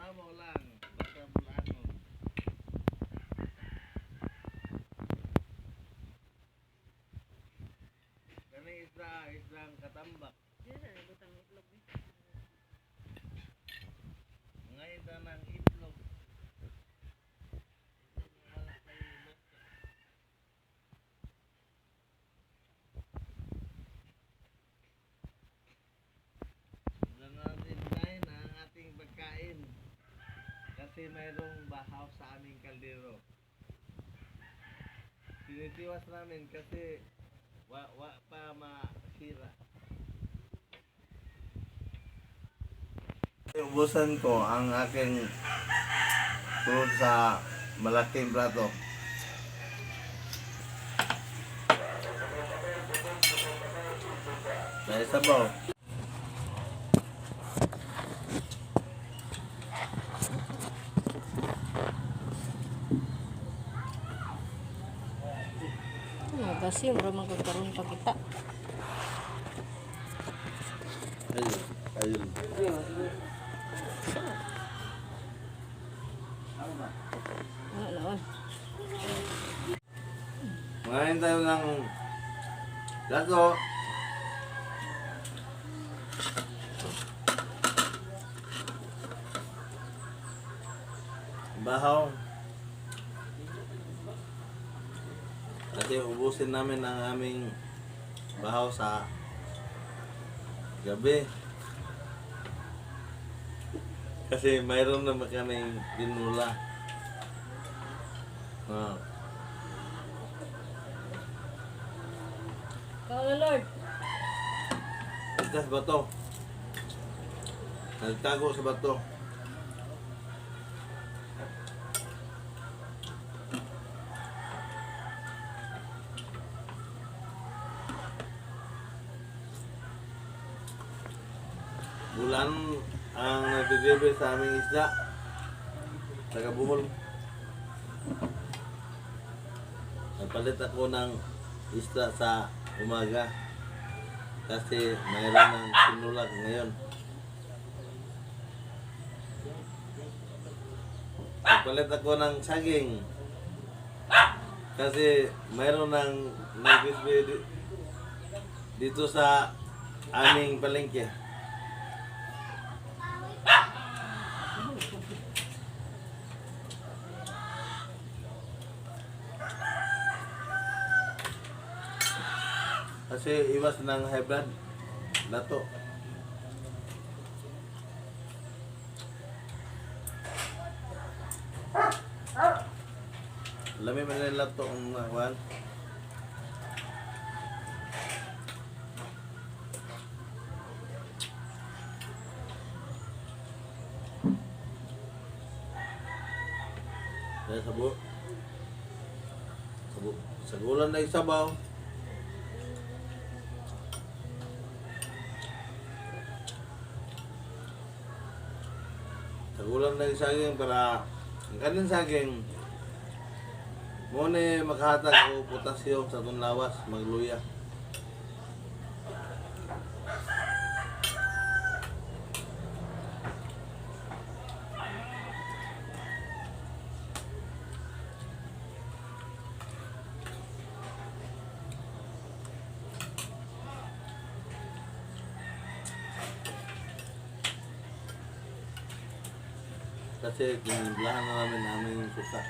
Amo lang, basta bulano. Kani isang katambak. Ngayon na ng itlog. Lang natin tayo na ang ating pagkain. Kasi mayroong bahaw sa aming kaldero. Tinitiwas namin kasi wa pa masira. Ubusan ko ang aking food sa malaking plato. Dahil sabaw. Kasi mura magkakaroon pa kita. Ayun. Ano? Ngayon tayo ng plato. Bahaw. Kasi ubusin namin ang aming bahaw sa gabi. Kasi mayroon naman kaming dinula. Kala Lord. Ito sa bato. Nagtago sa bato. Bulan ang nagdideliver sa aming isda. Taga Bohol. Nagpalit ako ng isda sa umaga. Kasi mayroon ng sinulag ngayon. Nagpalit ako ng saging. Kasi mayroon ng nag-display dito sa aming palengke. Kasi iwas ng high blood lato. Lami man yung lato ang nakuhan. Kaya sagulan na isabaw. Sagulan na yung saging para ang kanin saging muna makahatag o potasyum sa itong lawas, magluya. Kasi tiniblahan na namin yung suka.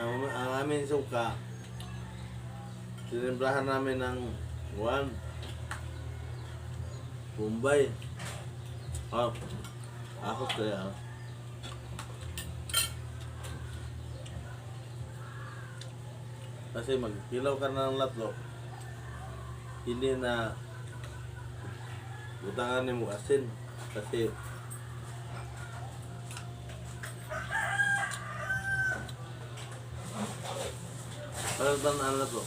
Ang aming suka, tiniblahan namin ng Bombay. Akot kaya. Kasi magkilaw ka na ng latlo, hindi na butangan ni mo asin. Kasi parang tanaan na to.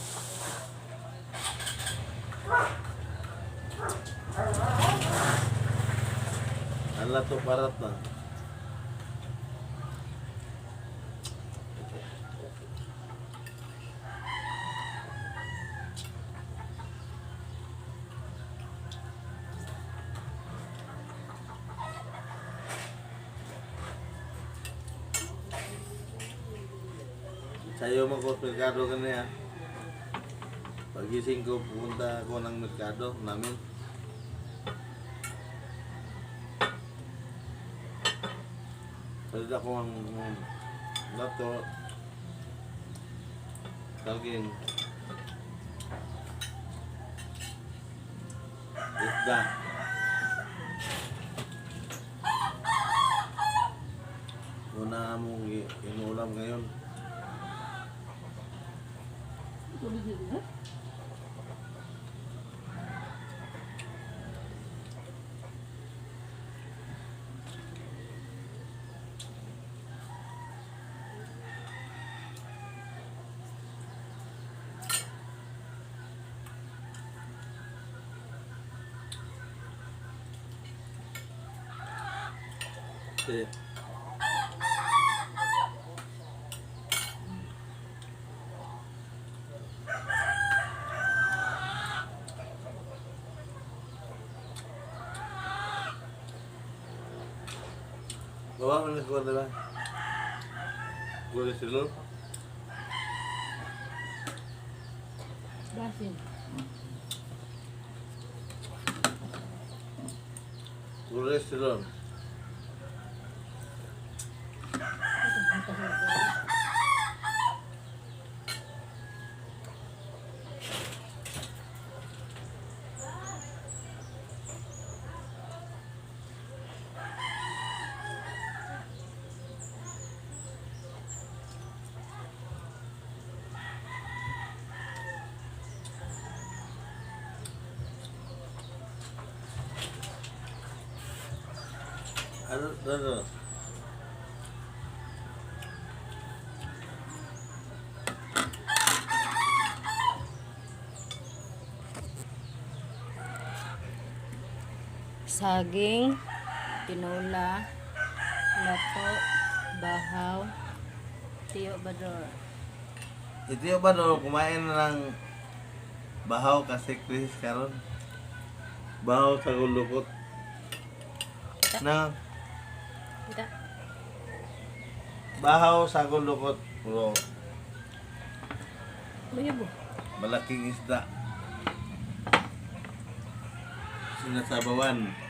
Ang lato parat na. Sa'yo magkos-merkado ka niya. Pagising ko, pupunta ako ng merkado namin. Palit ako ang lato. Saging. Isda. Una mong inuulam ngayon. Okay. Bawa mo na kuha diba? Cholesterol? Basin. Cholesterol. Ano? Saging, tinola, lato, bahaw, tiyo bador. Ito yung ba no, kumain na ng bahaw kasi Chris karon. Bahaw sa gulukot. Na Kita. bahaw sa gulukot. Bro, Mayabo. malaking isda. Sinasabawan.